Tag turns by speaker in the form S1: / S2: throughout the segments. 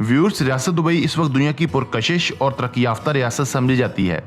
S1: Viewers, रियासत Dubai इस वक्त दुनिया की पुरकशिश और तरक्की याफ्ता रियासत समझी जाती है।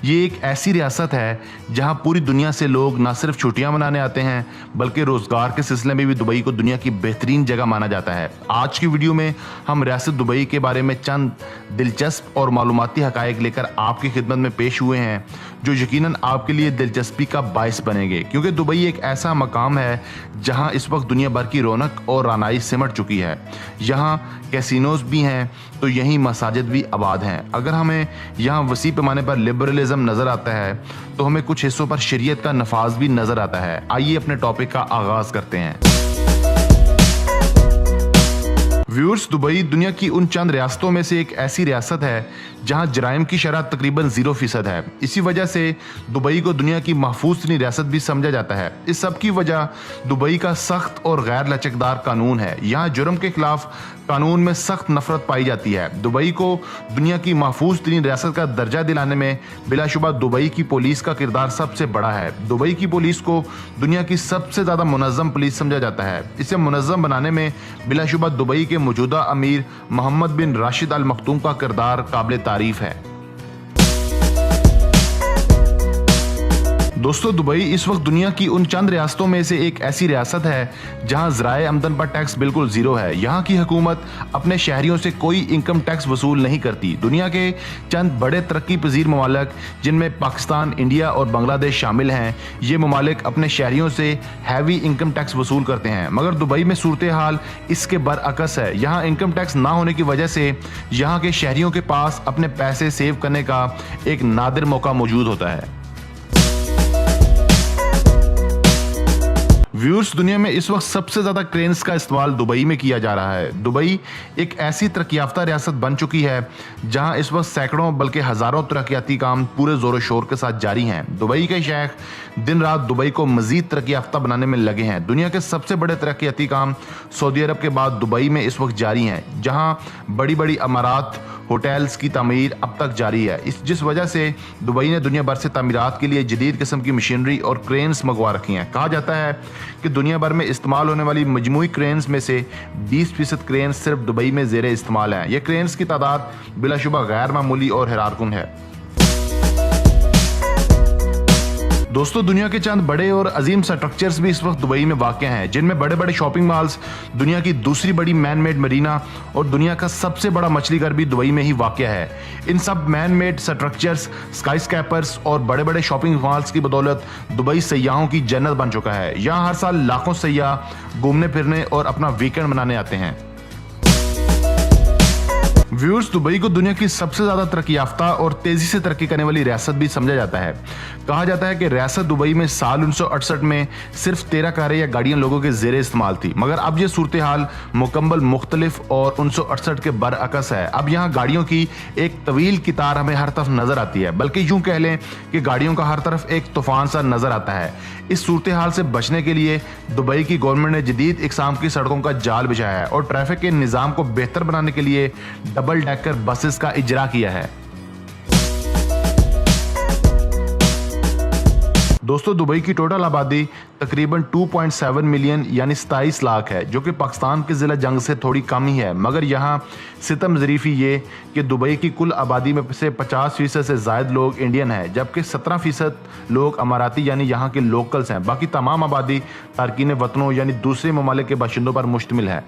S1: ये एक ऐसी रियासत है जहां पूरी दुनिया से लोग न सिर्फ छुट्टियां मनाने आते हैं बल्कि रोजगार के सिलसिले में भी दुबई को दुनिया की बेहतरीन जगह माना जाता है। आज की वीडियो में हम रियासत दुबई के बारे में चंद दिलचस्प और मालूमाती हकायक लेकर आपकी खिदमत में पेश हुए हैं जो यकीनन आपके लिए दिलचस्पी का बायस बनेंगे, क्योंकि दुबई एक ऐसा मकाम है जहां इस वक्त दुनिया भर की रौनक और रानाई सिमट चुकी है। यहाँ कैसीनोज भी हैं तो यहीं मसाजिद भी आबाद हैं। अगर हमें यहाँ वसी पैमाने पर लिबरलिज्म नज़र आता है तो हमें कुछ हिस्सों पर शरीयत का नफाज भी नज़र आता है। आइए अपने टॉपिक का आगाज करते हैं। व्यूअर्स, दुबई दुनिया की उन चंद रियासतों में से एक ऐसी रियासत है जहां जराइम की शरह तकरीबन 0% है। इसी वजह से दुबई को दुनिया की महफूज तरीन रियासत भी समझा जाता है। इस सब की वजह दुबई का सख्त और गैर लचकदार कानून है। यहाँ जुर्म के खिलाफ कानून में सख्त नफरत पाई जाती है। दुबई को दुनिया की महफूज तरीन रियासत का दर्जा दिलाने में बिलाशुबा दुबई की पुलिस का किरदार सबसे बड़ा है। दुबई की पुलिस को दुनिया की सबसे ज़्यादा मुनज़्ज़म पुलिस समझा जाता है। इसे मुनज़्ज़म बनाने में बिलाशुबा दुबई के मौजूदा अमीर मोहम्मद बिन राशिद अल मखतूम का किरदार काबिल तारीफ है। दोस्तों, दुबई इस वक्त दुनिया की उन चंद रियासतों में से एक ऐसी रियासत है जहां ज़राए आमदन पर टैक्स बिल्कुल ज़ीरो है। यहाँ की हुकूमत अपने शहरियों से कोई इनकम टैक्स वसूल नहीं करती। दुनिया के चंद बड़े तरक्की पजीर ममालिक जिनमें पाकिस्तान, इंडिया और बांग्लादेश शामिल हैं, ये ममालिक अपने शहरियों से हैवी इनकम टैक्स वसूल करते हैं, मगर दुबई में सूरत हाल इसके बरअक्स है। यहाँ इनकम टैक्स ना होने की वजह से यहाँ के शहरियों के पास अपने पैसे सेव करने का एक नादिर मौका मौजूद होता है। व्यूअर्स, दुनिया में इस वक्त सबसे ज़्यादा क्रेन्स का इस्तेमाल दुबई में किया जा रहा है। दुबई एक ऐसी तरक्की याफ्ता रियासत बन चुकी है जहां इस वक्त सैकड़ों बल्कि हज़ारों तरक्याती काम पूरे ज़ोर शोर के साथ जारी हैं। दुबई के शेख दिन रात दुबई को मज़ीद तरक्की याफ्ता बनाने में लगे हैं। दुनिया के सबसे बड़े तरक्याती काम सऊदी अरब के बाद दुबई में इस वक्त जारी हैं, जहाँ बड़ी बड़ी अमारात, होटल्स की तमीर अब तक जारी है। जिस वजह से दुबई ने दुनिया भर से तमीरात के लिए जदीद किस्म की मशीनरी और क्रेन्स मंगवा रखी हैं। कहा जाता है कि दुनिया भर में इस्तेमाल होने वाली मजमूई क्रेन्स में से 20% क्रेन्स सिर्फ दुबई में ज़ेरे इस्तेमाल हैं। ये क्रेन्स की तादाद बिलाशुबा गैर मामूली और हैरानकुन है। दोस्तों, दुनिया के चंद बड़े और अजीम स्ट्रक्चर्स भी इस वक्त दुबई में वाक़ हैं, जिनमें बड़े बड़े शॉपिंग मॉल्स, दुनिया की दूसरी बड़ी मैन मेड मरीना और दुनिया का सबसे बड़ा मछली घर भी दुबई में ही वाक़ है। इन सब मैन मेड स्ट्रक्चर्स, स्काई स्कैपर्स और बड़े बड़े शॉपिंग मॉल्स की बदौलत दुबई सयाहों की जन्नत बन चुका है। यहाँ हर साल लाखों सयाह घूमने फिरने और अपना वीकेंड मनाने आते हैं। व्यूअर्स, दुबई को दुनिया की सबसे ज़्यादा तरक्की याफ्ता और तेज़ी से तरक्की करने वाली रियासत भी समझा जाता है। कहा जाता है कि रियासत दुबई में साल 1968 में सिर्फ 13 कारें या गाड़ियां लोगों के ज़ेरे इस्तेमाल थी, मगर अब यह सूरत हाल मुकम्मल मुख्तलिफ और 1968 के बरअक्स है। अब यहाँ गाड़ियों की एक तवील कितार हमें हर तरफ नज़र आती है, बल्कि यूँ कह लें कि गाड़ियों का हर तरफ एक तूफान सा नज़र आता है। इस सूरत हाल से बचने के लिए दुबई की गवर्नमेंट ने जदीद इकसाम की सड़कों का जाल बिछाया है और ट्रैफिक के निज़ाम को बेहतर बनाने के लिए डबल डेकर बसेस का इजरा किया है। दोस्तों, दुबई की टोटल आबादी तकरीबन 2.7 मिलियन यानी 27 लाख है, जो कि पाकिस्तान के ज़िला जंग से थोड़ी कम ही है। मगर यहाँ सितम ज़रीफ़ी ये कि दुबई की कुल आबादी में से 50% से ज़ायद लोग इंडियन हैं, जबकि 17% लोग अमाराती यानी यहाँ के लोकल्स हैं। बाकी तमाम आबादी तारकीन वतनों यानी दूसरे ममालिक के बाशिंदों पर मुश्तमिल है।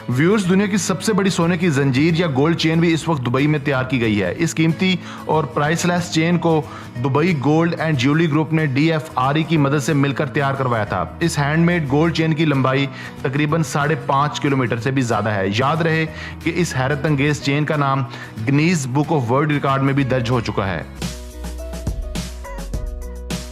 S1: व्यूअर्स, दुनिया की सबसे बड़ी सोने की जंजीर या गोल्ड चेन भी इस वक्त दुबई में तैयार की गई है। इस कीमती और प्राइसलेस चेन को Dubai gold and jewellery group ने DFRE की मदद से मिलकर तैयार करवाया था। इस हैंडमेड गोल्ड चेन की लंबाई तकरीबन 5.5 किलोमीटर से भी ज़्यादा है। याद रहे कि इस हैरत अंगेज चेन का नाम Guinness book of world record में भी दर्ज हो चुका है।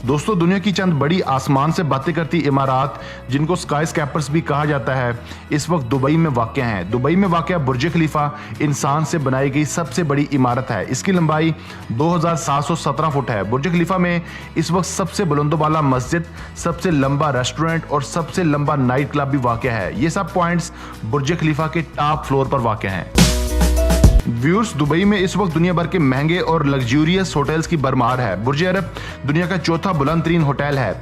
S1: दोस्तों, दुनिया की चंद बड़ी आसमान से बातें करती इमारत, जिनको स्काई स्कैपर्स भी कहा जाता है, इस वक्त दुबई में वाक़या हैं। दुबई में वाक़या बुर्ज खलीफा इंसान से बनाई गई सबसे बड़ी इमारत है। इसकी लंबाई 2717 फुट है। बुर्ज खलीफा में इस वक्त सबसे बुलंदोबाला मस्जिद, सबसे लंबा रेस्टोरेंट और सबसे लंबा नाइट क्लब भी वाक़या है। ये सब पॉइंट्स बुर्ज खलीफा के टॉप फ्लोर पर वाक़या हैं। व्यूअर्स, दुबई में इस वक्त दुनिया भर के महंगे और लग्जूरियस होटल्स की भरमार है। बुर्ज अरब दुनिया का चौथा बुलंद तरीन होटल है।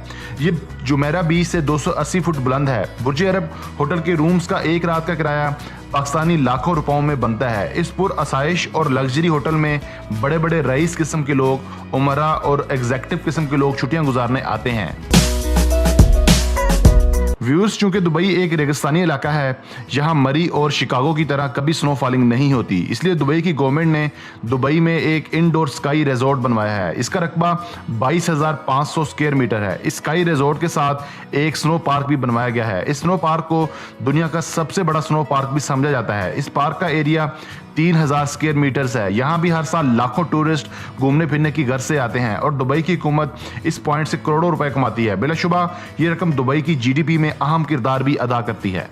S1: ये जुमेरा बीच से 280 फुट बुलंद है। बुर्ज अरब होटल के रूम्स का एक रात का किराया पाकिस्तानी लाखों रुपयों में बनता है। इस पुर आसाइश और लग्जरी होटल में बड़े बड़े रईस किस्म के लोग, उमरा और एग्जेक्टिव किस्म के लोग छुट्टियां गुजारने आते हैं। व्यूअर्स, चूंकि दुबई एक रेगिस्तानी इलाका है, यहाँ मरी और शिकागो की तरह कभी स्नो फॉलिंग नहीं होती, इसलिए दुबई की गवर्नमेंट ने दुबई में एक इंडोर स्काई रिजॉर्ट बनवाया है। इसका रकबा 22,500 स्क्वायर मीटर है। इस स्काई रिजॉर्ट के साथ एक स्नो पार्क भी बनवाया गया है। इस स्नो पार्क को दुनिया का सबसे बड़ा स्नो पार्क भी समझा जाता है। इस पार्क का एरिया 3,000 स्क्वायर मीटर्स है। यहाँ भी हर साल लाखों टूरिस्ट घूमने फिरने की गर्ज से आते हैं और दुबई की हुकूमत इस पॉइंट से करोड़ों रुपए कमाती है। बिलाशुबा ये रकम दुबई की जीडीपी में अहम किरदार भी अदा करती है।